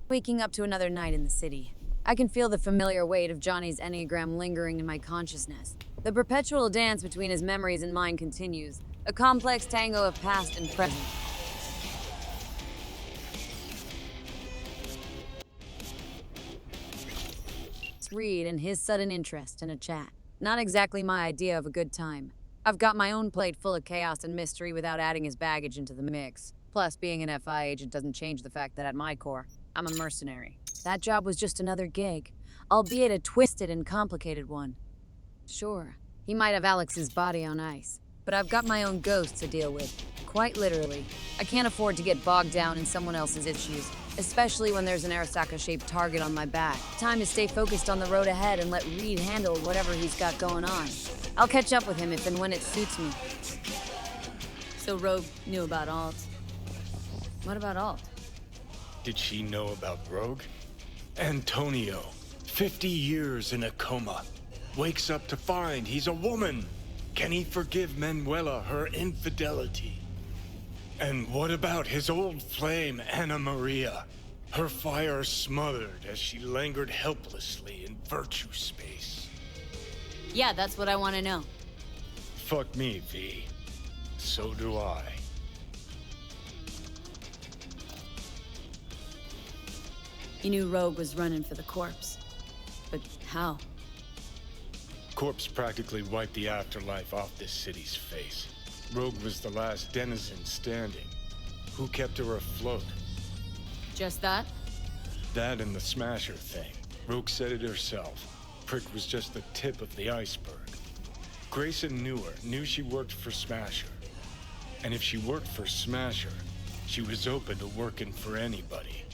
Waking up to another night in the city. I can feel the familiar weight of Johnny's Enneagram lingering in my consciousness. The perpetual dance between his memories and mine continues, a complex tango of past and present. Reed and his sudden interest in a chat. Not exactly my idea of a good time. I've got my own plate full of chaos and mystery without adding his baggage into the mix. Plus, being an FI agent doesn't change the fact that at my core, I'm a mercenary. That job was just another gig, albeit a twisted and complicated one. Sure, he might have Alex's body on ice, but I've got my own ghosts to deal with. Quite literally. I can't afford to get bogged down in someone else's issues, especially when there's an Arasaka-shaped target on my back. Time to stay focused on the road ahead and let Reed handle whatever he's got going on. I'll catch up with him if and when it suits me. So Rogue knew about Alt. What about Alt? Did she know about Rogue? Antonio, 50 years in a coma. Wakes up to find he's a woman. Can he forgive Manuela her infidelity? And what about his old flame, Anna Maria? Her fire smothered as she lingered helplessly in virtue space. Yeah, that's what I want to know. Fuck me, V. So do I. You knew Rogue was running for the corpse. But how? Corpse practically wiped the afterlife off this city's face. Rogue was the last denizen standing. Who kept her afloat? Just that? That and the Smasher thing. Rogue said it herself. Prick was just the tip of the iceberg. Grayson knew her, knew she worked for Smasher. And if she worked for Smasher, she was open to working for anybody.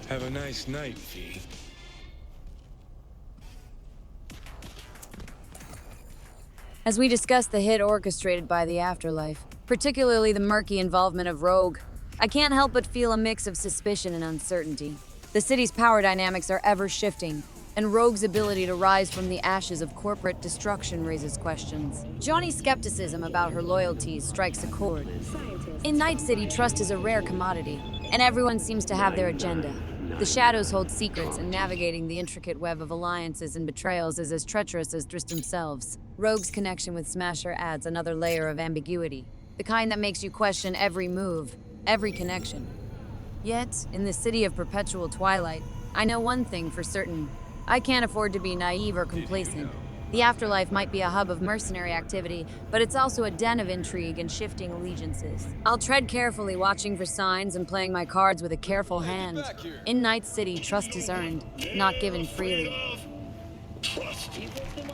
Have a nice night, V. As we discuss the hit orchestrated by the Afterlife, particularly the murky involvement of Rogue, I can't help but feel a mix of suspicion and uncertainty. The city's power dynamics are ever shifting, and Rogue's ability to rise from the ashes of corporate destruction raises questions. Johnny's skepticism about her loyalties strikes a chord. In Night City, trust is a rare commodity, and everyone seems to have their agenda. The shadows hold secrets, and navigating the intricate web of alliances and betrayals is as treacherous as Drizzt themselves. Rogue's connection with Smasher adds another layer of ambiguity, the kind that makes you question every move, every connection. Yet, in the city of perpetual twilight, I know one thing for certain. I can't afford to be naive or complacent. The Afterlife might be a hub of mercenary activity, but it's also a den of intrigue and shifting allegiances. I'll tread carefully, watching for signs and playing my cards with a careful hand. In Night City, trust is earned, not given freely. Trust.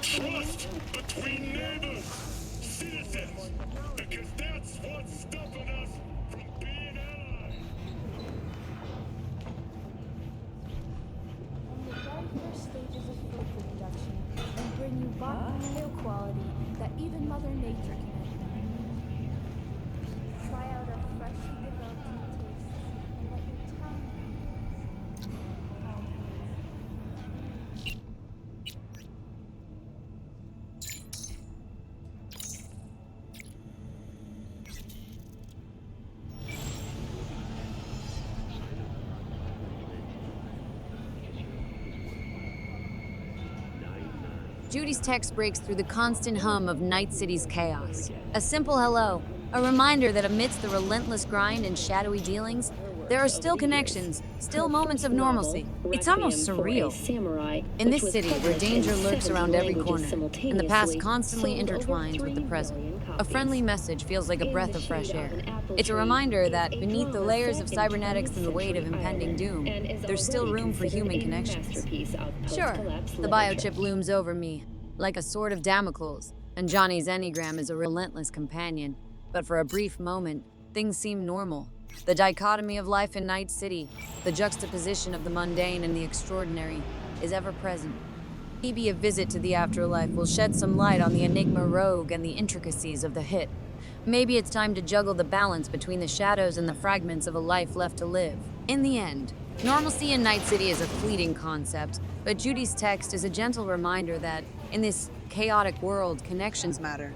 Trust between neighbors, citizens, because that's what's stopping us from being allies. In the very first stages of food production, and bring you bottom meal quality that even Mother Nature can ignore. Try out our freshly developed new tastes and let your tongue. Judy's text breaks through the constant hum of Night City's chaos. A simple hello, a reminder that amidst the relentless grind and shadowy dealings, there are still connections, still moments of normalcy. It's almost surreal. In this city, where danger lurks around every corner, and the past constantly intertwines with the present, a friendly message feels like a breath of fresh air. It's a reminder that beneath the layers of cybernetics and the weight of impending doom, there's still room for human connections. Sure, the biochip looms over me, like a sword of Damocles, and Johnny's Enneagram is a relentless companion. But for a brief moment, things seem normal. The dichotomy of life in Night City, the juxtaposition of the mundane and the extraordinary, is ever present. Maybe a visit to the afterlife will shed some light on the enigma Rogue and the intricacies of the hit. Maybe it's time to juggle the balance between the shadows and the fragments of a life left to live. In the end, normalcy in Night City is a fleeting concept, but Judy's text is a gentle reminder that, in this chaotic world, connections matter.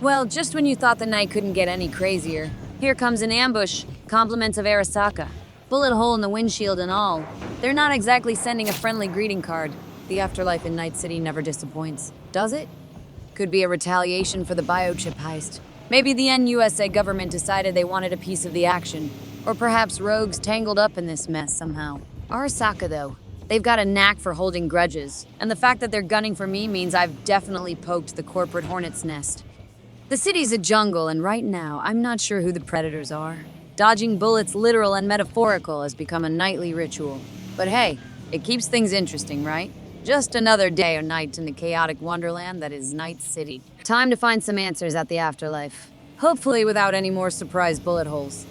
Well, just when you thought the night couldn't get any crazier, here comes an ambush. Compliments of Arasaka. Bullet hole in the windshield and all. They're not exactly sending a friendly greeting card. The afterlife in Night City never disappoints, does it? Could be a retaliation for the biochip heist. Maybe the NUSA government decided they wanted a piece of the action. Or perhaps Rogue's tangled up in this mess somehow. Arasaka, though, they've got a knack for holding grudges. And the fact that they're gunning for me means I've definitely poked the corporate hornet's nest. The city's a jungle, and right now, I'm not sure who the predators are. Dodging bullets, literal and metaphorical, has become a nightly ritual. But hey, it keeps things interesting, right? Just another day or night in the chaotic wonderland that is Night City. Time to find some answers at the afterlife. Hopefully without any more surprise bullet holes.